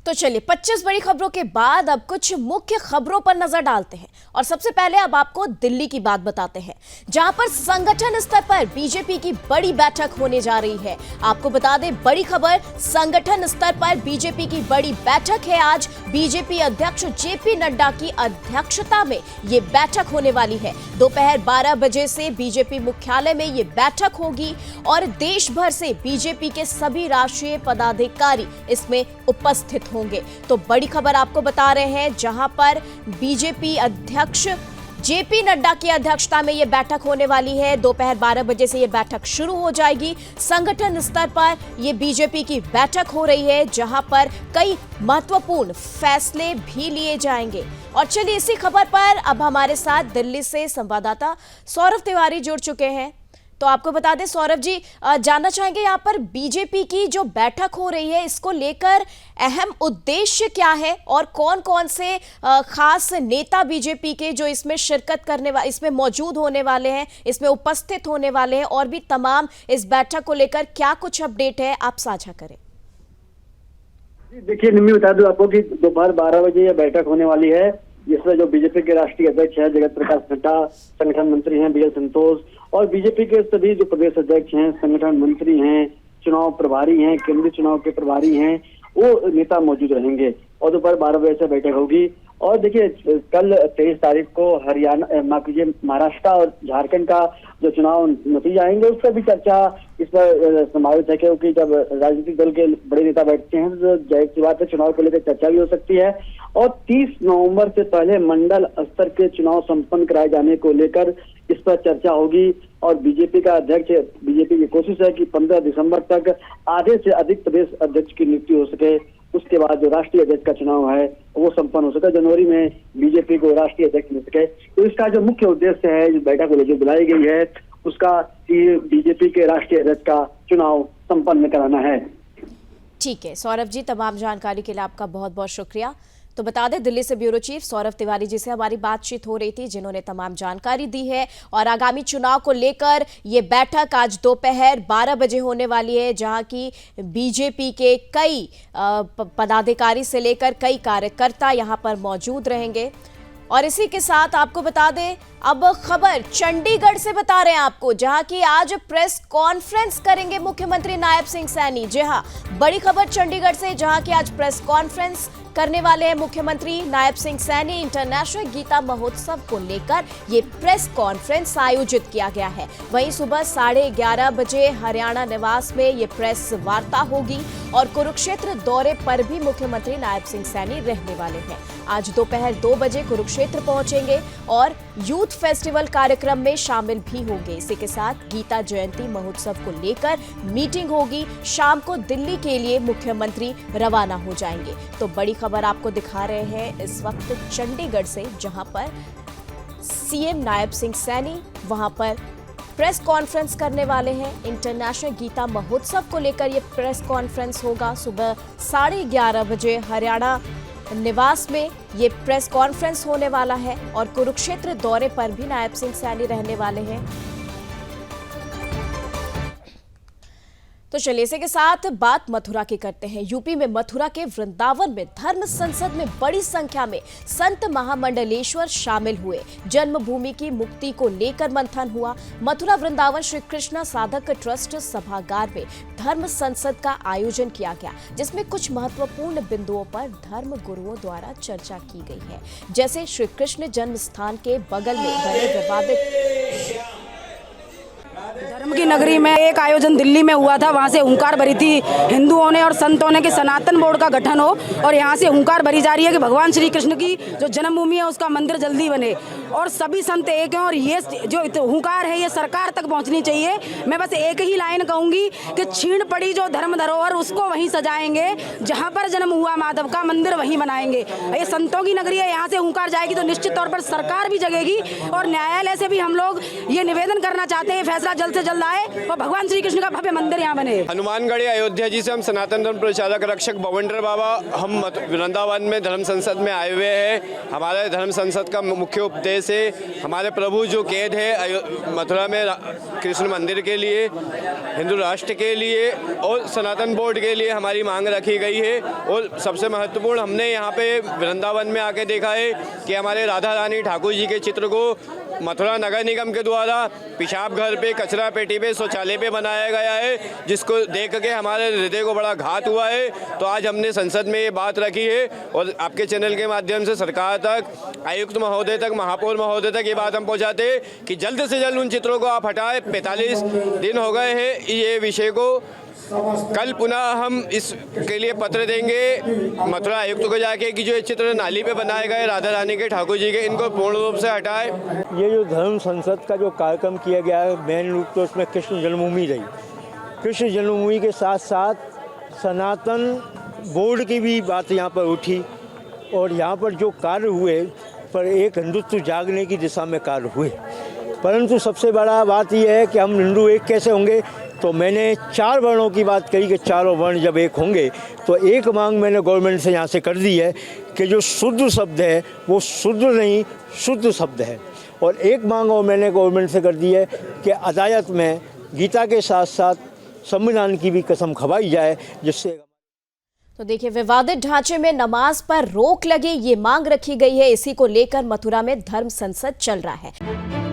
तो चलिए 25 बड़ी खबरों के बाद अब कुछ मुख्य खबरों पर नजर डालते हैं और सबसे पहले अब आपको दिल्ली की बात बताते हैं, जहां पर संगठन स्तर पर बीजेपी की बड़ी बैठक होने जा रही है। आपको बता दें, बड़ी खबर, संगठन स्तर पर बीजेपी की बड़ी बैठक है। आज बीजेपी अध्यक्ष जेपी नड्डा की अध्यक्षता में ये बैठक होने वाली है। दोपहर 12 बजे से बीजेपी मुख्यालय में ये बैठक होगी और देश भर से बीजेपी के सभी राष्ट्रीय पदाधिकारी इसमें उपस्थित होंगे। तो बड़ी खबर आपको बता रहे हैं, जहां पर बीजेपी अध्यक्ष जेपी नड्डा की अध्यक्षता में यह बैठक होने वाली है। दोपहर 12 बजे से यह बैठक शुरू हो जाएगी। संगठन स्तर पर यह बीजेपी की बैठक हो रही है, जहां पर कई महत्वपूर्ण फैसले भी लिए जाएंगे। और चलिए इसी खबर पर अब हमारे साथ दिल्ली से संवाददाता सौरभ तिवारी जुड़ चुके हैं। तो आपको बता दें सौरभ जी, जानना चाहेंगे यहाँ पर बीजेपी की जो बैठक हो रही है, इसको लेकर अहम उद्देश्य क्या है और कौन कौन से खास नेता बीजेपी के जो इसमें शिरकत करने वाले, इसमें मौजूद होने वाले हैं, इसमें उपस्थित होने वाले हैं, और भी तमाम इस बैठक को लेकर क्या कुछ अपडेट है, आप साझा करें। देखिए निम्मी, बता दूं आपको कि दोपहर 12 बजे यह बैठक होने वाली है, जिसमें जो बीजेपी के राष्ट्रीय अध्यक्ष हैं जगत प्रकाश नड्डा, संगठन मंत्री हैं बीएल संतोष, और बीजेपी के सभी जो प्रदेश अध्यक्ष हैं, संगठन मंत्री हैं, चुनाव प्रभारी हैं, केंद्रीय चुनाव के प्रभारी हैं, वो नेता मौजूद रहेंगे और दोपहर 12 बजे से बैठक होगी। और देखिए, कल 23 तारीख को महाराष्ट्र और झारखंड का जो चुनाव नतीजे आएंगे, उस पर भी चर्चा इस पर समावेश है, क्योंकि जब राजनीतिक दल के बड़े नेता बैठते हैं तो जाहिर सी बात है चुनाव को लेकर चर्चा भी हो सकती है। और 30 नवंबर से पहले मंडल स्तर के चुनाव संपन्न कराए जाने को लेकर इस पर चर्चा होगी। और बीजेपी का अध्यक्ष, बीजेपी की कोशिश है कि 15 दिसंबर तक आधे से अधिक प्रदेश अध्यक्ष की नियुक्ति हो सके। उसके बाद जो राष्ट्रीय अध्यक्ष का चुनाव है वो संपन्न हो सके, जनवरी में बीजेपी को राष्ट्रीय अध्यक्ष मिल सके। तो इसका जो मुख्य उद्देश्य है, इस बैठक को लेकर बुलाई गई है, उसका बीजेपी के राष्ट्रीय अध्यक्ष का चुनाव संपन्न कराना है। ठीक है सौरभ जी, तमाम जानकारी के लिए आपका बहुत बहुत शुक्रिया। तो बता दें, दिल्ली से ब्यूरो चीफ सौरभ तिवारी जी से हमारी बातचीत हो रही थी, जिन्होंने तमाम जानकारी दी है। और आगामी चुनाव को लेकर ये बैठक आज दोपहर 12 बजे होने वाली है, जहां की बीजेपी के कई पदाधिकारी से लेकर कई कार्यकर्ता यहां पर मौजूद रहेंगे। और इसी के साथ आपको बता दें, अब खबर चंडीगढ़ से बता रहे हैं आपको, जहां की आज प्रेस कॉन्फ्रेंस करेंगे मुख्यमंत्री नायब सिंह सैनी। जी हां, बड़ी खबर चंडीगढ़ से, जहां की आज प्रेस कॉन्फ्रेंस करने वाले हैं मुख्यमंत्री नायब सिंह सैनी। इंटरनेशनल गीता महोत्सव को लेकर ये प्रेस कॉन्फ्रेंस आयोजित किया गया है। वहीं सुबह 11:30 बजे हरियाणा निवास में ये प्रेस वार्ता होगी और कुरुक्षेत्र दौरे पर भी मुख्यमंत्री नायब सिंह सैनी रहने वाले हैं। आज दोपहर 2 बजे कुरुक्षेत्र पहुंचेंगे और यूथ फेस्टिवल कार्यक्रम में शामिल भी होंगे। इसी के साथ गीता जयंती महोत्सव को लेकर मीटिंग होगी। शाम को दिल्ली के लिए मुख्यमंत्री रवाना हो जाएंगे। तो बड़ी खबर आपको दिखा रहे हैं इस वक्त चंडीगढ़ से, जहां पर सीएम नायब सिंह सैनी वहां पर प्रेस कॉन्फ्रेंस करने वाले हैं। इंटरनेशनल गीता महोत्सव को लेकर यह प्रेस कॉन्फ्रेंस होगा। सुबह 11:30 बजे हरियाणा निवास में ये प्रेस कॉन्फ्रेंस होने वाला है और कुरुक्षेत्र दौरे पर भी नायब सिंह सैनी रहने वाले हैं। तो चलिए इसी के साथ बात मथुरा की करते हैं। यूपी में मथुरा के वृंदावन में धर्म संसद में बड़ी संख्या में संत महामंडलेश्वर शामिल हुए। जन्मभूमि की मुक्ति को लेकर मंथन हुआ। मथुरा वृंदावन श्री कृष्ण साधक ट्रस्ट सभागार में धर्म संसद का आयोजन किया गया, जिसमें कुछ महत्वपूर्ण बिंदुओं पर धर्म गुरुओं द्वारा चर्चा की गई है। जैसे श्री कृष्ण जन्म स्थान के बगल में बने विवादित धर्म की नगरी में एक आयोजन दिल्ली में हुआ था, वहाँ से हुंकार भरी थी हिंदुओं ने और संतों ने कि सनातन बोर्ड का गठन हो, और यहाँ से हुंकार भरी जा रही है कि भगवान श्री कृष्ण की जो जन्मभूमि है उसका मंदिर जल्दी बने और सभी संत एक हैं। और ये जो हुंकार है ये सरकार तक पहुँचनी चाहिए। मैं बस एक ही लाइन कहूँगी कि छीन पड़ी जो धर्म धरोहर उसको वहीं सजाएंगे, जहाँ पर जन्म हुआ माधव का मंदिर वहीं बनाएंगे। ये संतों की नगरी है, यहाँ से हुंकार जाएगी तो निश्चित तौर पर सरकार भी जगेगी। और न्यायालय से भी हम लोग ये निवेदन करना चाहते हैं, फैसला जल्द से जल्द लाए और भगवान श्री कृष्ण का भव्य मंदिर यहाँ बने। हनुमानगढ़ी अयोध्या जी से हम सनातन धर्म प्रचारक रक्षक बवंडर बाबा हम वृंदावन में धर्म संसद में आए हुए हैं। हमारे धर्म संसद का मुख्य उपदेश है हमारे प्रभु जो कैद है मथुरा में कृष्ण मंदिर के लिए, हिंदू राष्ट्र के लिए और सनातन बोर्ड के लिए हमारी मांग रखी गई है। और सबसे महत्वपूर्ण हमने यहाँ पे वृंदावन में आके देखा है कि हमारे राधा रानी ठाकुर जी के चित्र को मथुरा नगर निगम के द्वारा पेशाब घर पे, कचरा पेटी पे, शौचालय पे बनाया गया है, जिसको देख के हमारे हृदय को बड़ा घात हुआ है। तो आज हमने संसद में ये बात रखी है और आपके चैनल के माध्यम से सरकार तक, आयुक्त महोदय तक, महापौर महोदय तक ये बात हम पहुंचाते हैं कि जल्द से जल्द उन चित्रों को आप हटाएं। 45 दिन हो गए हैं ये विषय को। कल पुनः हम इसके लिए पत्र देंगे मथुरा आयुक्त को जाके कि जो ये चित्र नाली पे बनाए गए राधा रानी के, ठाकुर जी के, इनको पूर्ण रूप से हटाए। ये जो धर्म संसद का जो कार्यक्रम किया गया है, मेन रूप तो उसमें कृष्ण जन्मभूमि रही। कृष्ण जन्मभूमि के साथ साथ सनातन बोर्ड की भी बात यहाँ पर उठी और यहाँ पर जो कार्य हुए पर एक हिंदुत्व जागने की दिशा में कार्य हुए। परंतु सबसे बड़ा बात यह है कि हम हिंदू एक कैसे होंगे। तो मैंने 4 वर्णों की बात करी कि चारों वर्ण जब एक होंगे तो एक मांग मैंने गवर्नमेंट से यहाँ से कर दी है कि जो शुद्ध शब्द है वो शुद्ध नहीं शुद्ध शब्द है। और एक मांग और मैंने गवर्नमेंट से कर दी है कि अदालत में गीता के साथ साथ संविधान की भी कसम खवाई जाए, जिससे तो देखिए विवादित ढांचे में नमाज पर रोक लगे ये मांग रखी गई है। इसी को लेकर मथुरा में धर्म संसद चल रहा है।